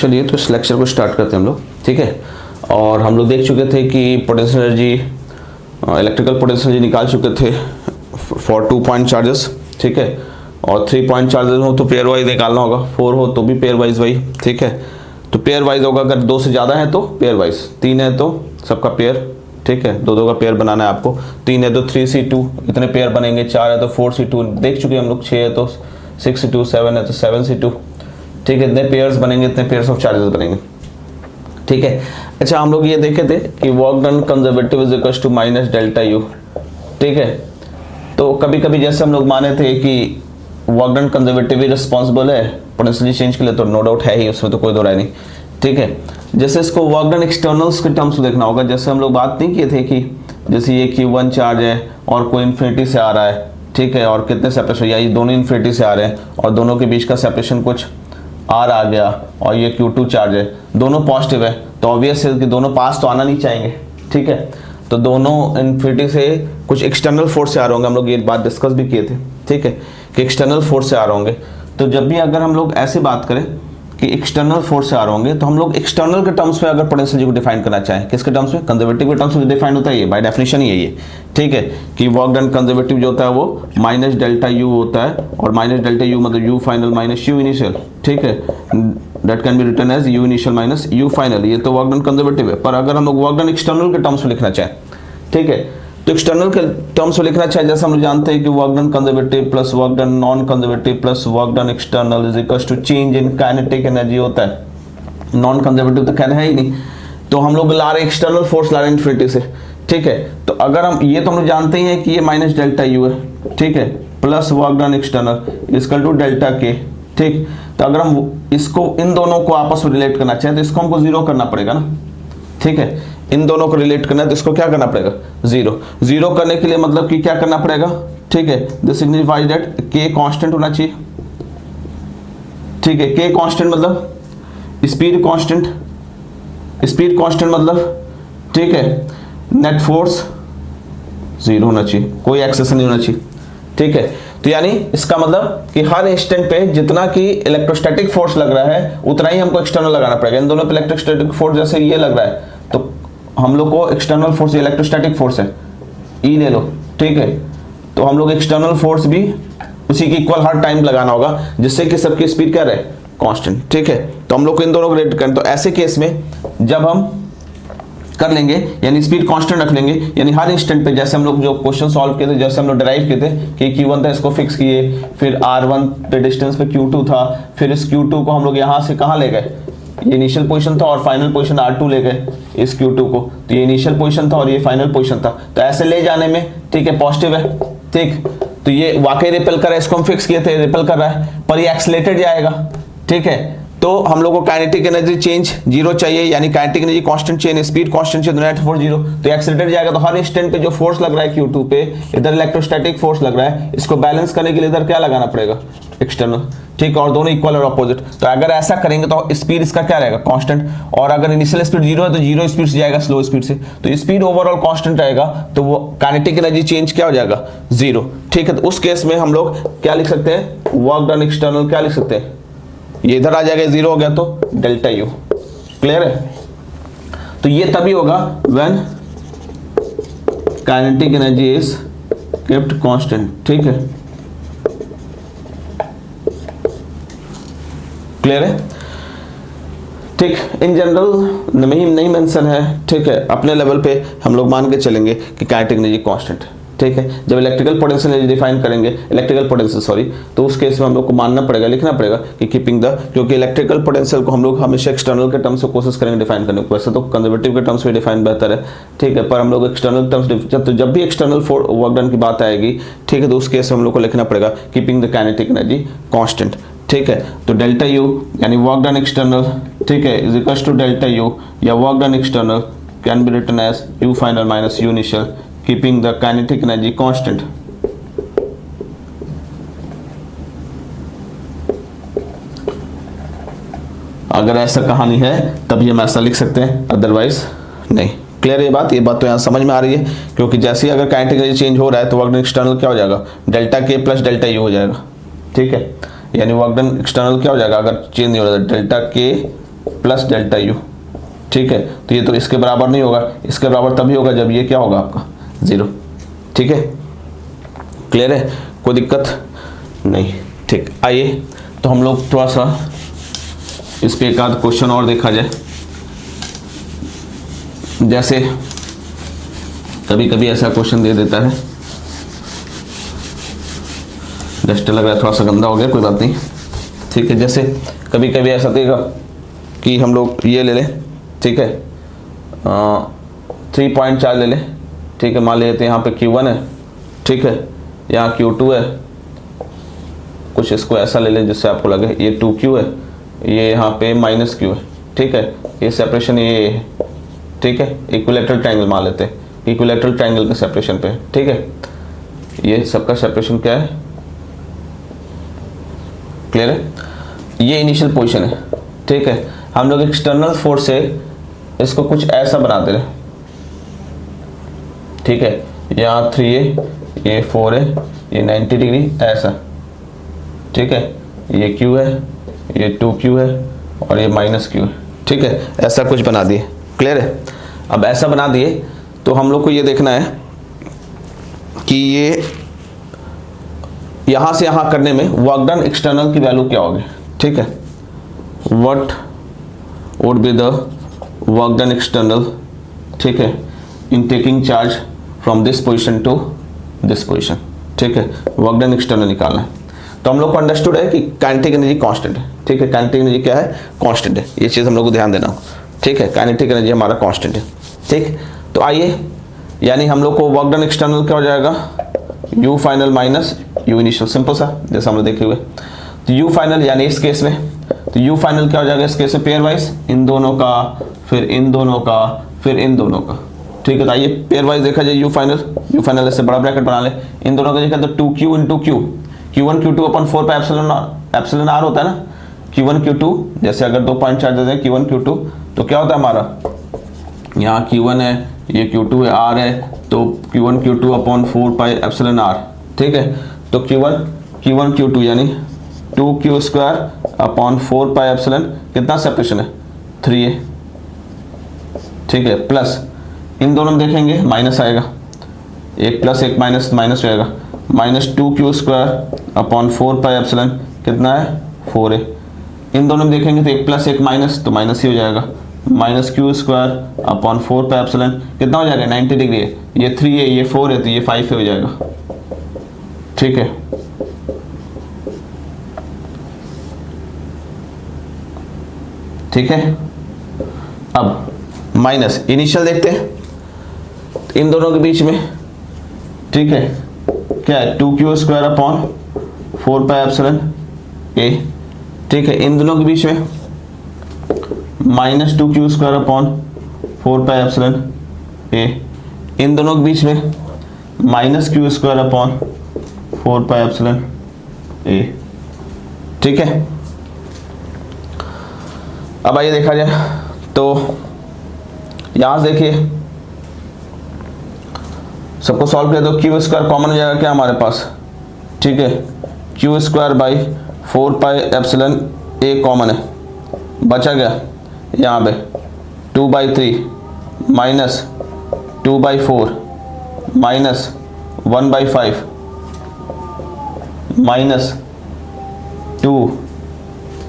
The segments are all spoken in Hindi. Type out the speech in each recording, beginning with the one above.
चलिए तो इस लेक्चर को स्टार्ट करते हैं हम लोग, ठीक है। और हम लोग देख चुके थे कि potential energy, electrical potential energy निकाल चुके थे फॉर 2 पॉइंट चार्जेस, ठीक है। और 3 पॉइंट चार्जेस हो तो पेयर वाइज निकालना होगा, 4 हो तो भी पेयर वाइज वही, ठीक है। तो पेयर वाइज होगा, अगर 2 से ज़्यादा है तो पेयर वाइज, 3 है तो सबका पेयर, ठीक है। 2 का पेयर बनाना है आपको, 3 है तो 3C2 इतने पेयर बनेंगे, 4 है तो 4C2 देख चुके हम लोग, 6 है तो 6C2, 7 है तो 7C2, ठीक है। इतने पेयर्स बनेंगे, इतने पेयर्स ऑफ चार्जेस बनेंगे, ठीक है। अच्छा, हम लोग ये देखे थे कि work done conservative is equal to minus delta U, ठीक है। तो कभी कभी जैसे हम लोग माने थे कि वर्क डन कंजर्वेटिव रिस्पॉन्सिबल है पोटेंशियल चेंज के लिए, तो नो डाउट है ही, उसमें तो कोई दो राय नहीं, ठीक है। जैसे इसको वर्क डन एक्सटर्नल्स के टर्म्स में देखना होगा, जैसे हम लोग बात नहीं किए थे कि जैसे ये Q1 चार्ज है और कोई इन्फिनिटी से आ रहा है, ठीक है, और कितने सेपरेशन, या ये दोनों इन्फिनिटी से आ रहे हैं और दोनों के बीच का सेपरेशन कुछ R आ गया, और ये Q2 चार्ज है, दोनों पॉजिटिव है, तो ऑब्वियस है कि दोनों पास तो आना नहीं चाहेंगे, ठीक है। तो दोनों इन्फिनिटी से कुछ एक्सटर्नल फोर्स से आ रहे होंगे, हम लोग ये बात डिस्कस भी किए थे, ठीक है, कि एक्सटर्नल फोर्स से आ रहे होंगे। तो जब भी अगर हम लोग ऐसे बात करें कि एक्सटर्नल फोर्स से आ रहे होंगे, तो हम लोग एक्सटर्नल के टर्म्स में अगर पोटेंशियल को डिफाइन करना चाहें, किसके टर्म्स में, कंजर्वेटिव के टर्म्स में डिफाइन होता है ये, बाय डेफिनेशन ही यही है, ठीक है, कि वर्क डन कंजर्वेटिव जो होता है वो माइनस डेल्टा यू होता है, और माइनस डेल्टा यू मतलब U final minus U initial, ठीक है, that can be written as U initial minus U final, ये तो वर्क डन कंजर्वेटिव है। पर अगर हम लोग वर्क डन एक्सटर्नल के टर्म्स में लिखना चाहें, ठीक है, तो एक्सटर्नल के टर्म्स में लिखना चाहिए, जैसे हम लोग जानते हैं कि work done conservative plus work done non conservative plus work done external is equal to change in kinetic energy होता है। नॉन कंजर्वेटिव तो कहना है ही नहीं, तो हम लोग ला रहे एक्सटर्नल फोर्स ला रहे इन्फिनिटी से, ठीक है। तो अगर हम ये तो हम लोग जानते ही हैं कि ये माइनस डेल्टा यू है, ठीक है, plus work done external equal to delta K, ठीक। तो अगर हम इसको इन दोनों को आपस में रिलेट करना चाहें तो इसको हमको जीरो करना पड़ेगा ना, ठीक है। इन दोनों को रिलेट करना है तो इसको क्या करना पड़ेगा, जीरो करने के लिए मतलब कि क्या करना पड़ेगा, ठीक है, दिस सिग्निफाइज दैट के कांस्टेंट होना चाहिए, ठीक है। के कांस्टेंट मतलब स्पीड कांस्टेंट मतलब, ठीक है, नेट फोर्स 0 होना चाहिए, कोई एक्सेशन नहीं होना चाहिए, ठीक है। तो यानी इसका मतलब कि हर इंस्टेंट पे जितना कि इलेक्ट्रोस्टैटिक फोर्स लग रहा है उतना ही हमको एक्सटर्नल लगाना पड़ेगा। इन दोनों पे इलेक्ट्रोस्टैटिक फोर्स जैसे ये लग रहा है, तो हम लोग को एक्सटर्नल फोर्स, इलेक्ट्रोस्टैटिक फोर्स है, ई ले लो, ठीक है। तो हम लोग एक्सटर्नल फोर्स भी उसी की इक्वल हर टाइम लगाना होगा, जिससे कि सबकी स्पीड क्या रहे, कांस्टेंट, ठीक है। तो हम लोग को इन दोनों को रिलेट करें, तो ऐसे केस में जब हम कर लेंगे यानी स्पीड कांस्टेंट रख लेंगे, यानी हर इंस्टेंट पे, जैसे हम लोग जो क्वेश्चन सॉल्व किए थे, जैसे हम लोग डिराइव किए थे कि Q1 था, इसको फिक्स किए, फिर R1 पे डिस्टेंस पे Q2 था, फिर इस Q2 को हम लोग यहाँ से कहाँ ले गए, ये इनिशियल पोजीशन था और फाइनल पोजीशन R2 ले गए इस Q2 को, तो ये इनिशियल पोजीशन था और ये फाइनल पोजीशन था, तो ऐसे ले जाने में, ठीक है, पॉजिटिव है, ठीक। तो ये वाकई रिपेल कर रहा है, इसको हम फिक्स किए थे, रिपेल कर रहा है, पर ये एक्सलेटेड जाएगा, ठीक है। तो हम लोग को काइनेटिक एनर्जी चेंज 0 चाहिए, यानी काइनेटिक एनर्जी कांस्टेंट चाहिए, स्पीड कांस्टेंट चाहिए, नेट फोर्स 0, तो एक्सीलरेटेड जाएगा। तो हर इंस्टेंट पे जो फोर्स लग रहा है Q2 पे, इधर इलेक्ट्रोस्टैटिक फोर्स लग रहा है, इसको बैलेंस करने के लिए इधर क्या लगाना पड़ेगा, एक्सटर्नल, ठीक है, और दोनों इक्वल और अपोजिट। तो अगर ऐसा करेंगे तो स्पीड इसका क्या रहेगा, कांस्टेंट, और अगर इनिशियल स्पीड 0 है तो 0 स्पीड से जाएगा स्लो स्पीड से, तो स्पीड ओवरऑल कांस्टेंट रहेगा, तो वो काइनेटिक एनर्जी चेंज क्या हो जाएगा, 0, ठीक है। तो उस केस में हम लोग क्या लिख सकते हैं, वर्क डन एक्सटर्नल क्या लिख सकते हैं, ये इधर आ जाएगा, 0 हो गया तो डेल्टा यू, क्लियर है। तो ये तभी होगा when kinetic energy is kept constant, ठीक है, क्लियर है, ठीक। इन जनरल नहीं मेंशन है, ठीक है, अपने लेवल पे हम लोग मान के चलेंगे कि काइनेटिक एनर्जी कांस्टेंट, ठीक है। जब इलेक्ट्रिकल पोटेंशियल एनर्जी डिफाइन करेंगे, इलेक्ट्रिकल पोटेंशियल सॉरी, तो उस केस में हम लोग को मानना पड़ेगा, लिखना पड़ेगा कि कीपिंग द, क्योंकि इलेक्ट्रिकल पोटेंशियल को हम लोग हमेशा एक्सटर्नल के टर्म्स से कोशिश करेंगे डिफाइन करने को, वैसे तो कंजर्वेटिव के टर्म्स में डिफाइन बेहतर है, ठीक है, पर हम लोग एक्सटर्नल टर्म्स जब भी एक्सटर्नल वर्क डन की बात आएगी, ठीक है, तो उस केस में हम लोग को लिखना पड़ेगा keeping the kinetic energy constant, ठीक है। तो डेल्टा यू यानी वर्क डन एक्सटर्नल, ठीक है, is equal to delta U, या work done external can be written as U final minus U initial keeping the kinetic energy constant। अगर ऐसा कहानी है तभी हम ऐसा लिख सकते हैं, अदरवाइज नहीं। क्लियर ये बात तो यहाँ समझ में आ रही है, क्योंकि जैसे ही अगर काइनेटिक एनर्जी चेंज हो रहा है तो वर्क डन एक्सटर्नल क्या हो जाएगा, डेल्टा के प्लस डेल्टा यू हो जाएगा, ठीक है। यानी वर्क डन एक्सटर्नल क्या हो जाएगा, अगर चेंज नहीं हो रहा है डेल्टा के प्लस डेल्टा यू, ठीक है। तो ये तो इसके बराबर नहीं होगा, इसके बराबर तभी होगा जब ये क्या होगा आपका 0, ठीक है। क्लियर है, कोई दिक्कत नहीं, ठीक। आइए तो हम लोग थोड़ा सा इस पे एक आध क्वेश्चन और देखा जाए। जैसे कभी कभी ऐसा क्वेश्चन दे देता है, डस्ट लग रहा है, थोड़ा सा गंदा हो गया, कोई बात नहीं, ठीक है। जैसे कभी कभी ऐसा देगा कि हम लोग ये ले लें, ठीक है, 3.4 ले लें, ठीक है। मान लेते हैं यहाँ पे Q1 है, ठीक है, यहाँ Q2 है, कुछ इसको ऐसा ले लें जिससे आपको लगे ये 2Q है, ये यहाँ पे -Q है, ठीक है। ये सेपरेशन ये है, ठीक है। इक्विलैटरल ट्रायंगल मान लेते हैं, इक्विलैटरल ट्रायंगल के सेपरेशन पे, ठीक है। ये सबका सेपरेशन क्या है, क्लियर है। ये इनिशियल पोजीशन है, ठीक है। हम लोग एक्सटर्नल फोर्स से इसको कुछ ऐसा बनाते रहे, ठीक है। यहाँ 3 है, ये 4 है, ये 90 डिग्री ऐसा, ठीक है। ये Q है, ये 2Q है और ये -Q है, ठीक है। ऐसा कुछ बना दिए, क्लियर है। अब ऐसा बना दिए तो हम लोग को ये देखना है कि ये यहाँ से यहाँ करने में वर्क डन एक्सटर्नल की वैल्यू क्या होगी, ठीक है। What would be the work done external, ठीक है, in taking charge from this position to this position, ठीक है। वर्क डन एक्सटर्नल निकालना है। तो हम लोग को अंडरस्टूड है कि काइनेटिक एनर्जी कांस्टेंट है, ठीक है। काइनेटिक एनर्जी क्या है, कांस्टेंट है, ये चीज़ हम लोग को ध्यान देना, ठीक है। काइनेटिक एनर्जी हमारा कांस्टेंट है, ठीक। तो आइए, यानी हम लोग को वर्क डन एक्सटर्नल क्या हो जाएगा, U final minus U initial, simple सा जैसा हम लोग देखे हुए। तो U फाइनल यानी इस केस में, तो U फाइनल क्या हो जाएगा इस केस में, पेयर वाइज इन दोनों का, फिर इन दोनों का, फिर इन दोनों का, ठीक है। तो आइए पेयर वाइज देखा जाए, U फाइनल ऐसे बड़ा ब्रैकेट बना ले, इन दोनों का देखा तो 2Q into Q, Q1 Q2 अपन 4 पाई एप्सिलॉन R होता है ना, Q1 Q2, जैसे अगर 2 पॉइंट चार्जेस है Q1 Q2, तो क्या होता है हमारा, यहाँ Q1 है, ये Q2 है, R है, तो Q1 Q2 upon 4 pi epsilon R, ठीक है। तो Q1 Q2 यानी 2Q square upon 4 pi epsilon, कितना सेपरेशन है 3 है, ठीक है। प्लस इन दोनों में देखेंगे माइनस आएगा, एक प्लस एक माइनस, माइनस रहेगा, -2Q square upon 4 pi epsilon, कितना है 4 है। इन दोनों में देखेंगे तो एक प्लस एक माइनस, तो माइनस ही हो जाएगा, -Q square upon 4 pi epsilon, कितना हो जाएगा 90 डिग्री है, ये 3 है, ये 4 है, तो ये 5 हो जाएगा, ठीक है। ठीक है, अब माइनस इनिशियल देखते हैं इन दोनों के बीच में, ठीक है, क्या है 2Q square upon 4 pi epsilon A, ठीक है। इन दोनों के बीच में -2Q square upon 4 pi epsilon A, इन दोनों के बीच में -Q square upon 4 pi epsilon A, ठीक है। अब आइए देखा जाए, तो यहां से देखिए सबको सॉल्व किया तो Q स्क्वायर कॉमन हो जाएगा क्या हमारे पास, ठीक है। Q square by 4 pi epsilon A common है, बचा गया यहाँ पे 2/3 माइनस 2/4 माइनस 1/5 माइनस 2,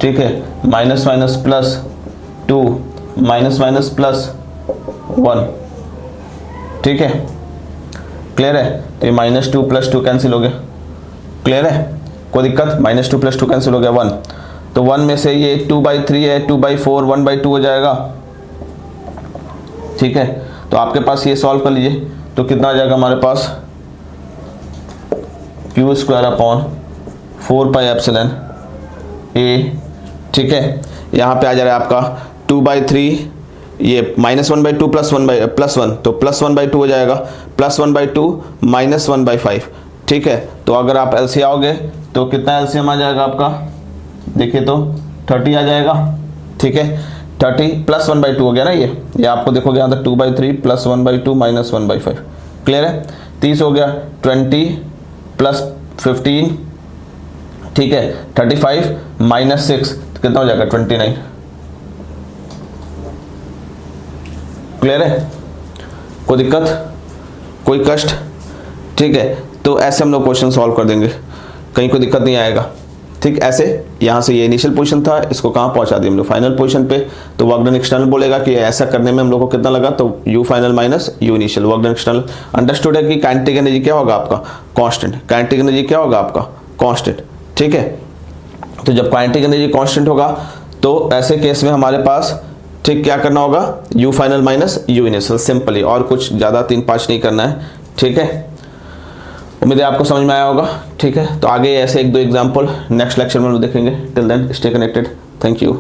ठीक है, minus minus plus 2 minus minus plus 1, ठीक है। क्लियर है, तो ये -2 + 2 कैंसिल हो गया, क्लियर है, कोई दिक्कत, -2 + 2 कैंसिल हो गया 1, तो 1 में से ये 2/3 है, 2/4 1/2 हो जाएगा, ठीक है। तो आपके पास ये सॉल्व कर लीजिए, तो कितना आ जाएगा हमारे पास Q square upon 4 pi epsilon A, ठीक है। यहाँ पे आ जा रहा है आपका 2/3, ये -1/2 + 1, तो +1/2 हो जाएगा, +1/2 -1/5, ठीक है। तो अगर आप एलसीएम आओगे तो कितना एलसीएम आ जाएगा आपका, देखिए तो 30 आ जाएगा, ठीक है। 30 + 1/2 हो गया ना, ये आपको देखोगे यहाँ तक 2/3 + 1/2 -1/5, क्लियर है। 30 हो गया, 20 + 15, ठीक है, 35 - 6 कितना हो जाएगा 29, क्लियर है? कोई दिक्कत, कोई कष्ट? ठीक है, तो ऐसे हम लोग क्वेश्चन सॉल्व कर देंगे, कहीं कोई दिक्कत नहीं आएगा। ठीक, ऐसे यहाँ से ये इनिशियल पोजीशन था, इसको कहाँ पहुँचा दिया हम लोग? फाइनल पोजीशन पे। तो वर्क डन एक्सटर्नल बोलेगा कि ऐसा करने में हम लोग को कितना लगा, तो you final minus U initial, work done external. Understood है कि काइनेटिक एनर्जी क्या होगा आपका? कांस्टेंट। काइनेटिक एनर्जी क्या होगा आपका? कांस्टेंट। ठीक है, तो जब काइनेटिक एनर्जी कांस्टेंट होगा तो ऐसे केस में हमारे पास ठीक क्या करना होगा? You final minus U initial, simply, और कुछ ज़्यादा 3-5 नहीं करना है। ठीक है, उम्मीद है आपको समझ में आया होगा। ठीक है, तो आगे ऐसे 1-2 एग्जाम्पल नेक्स्ट लेक्चर में हम देखेंगे। Till then stay connected, thank you.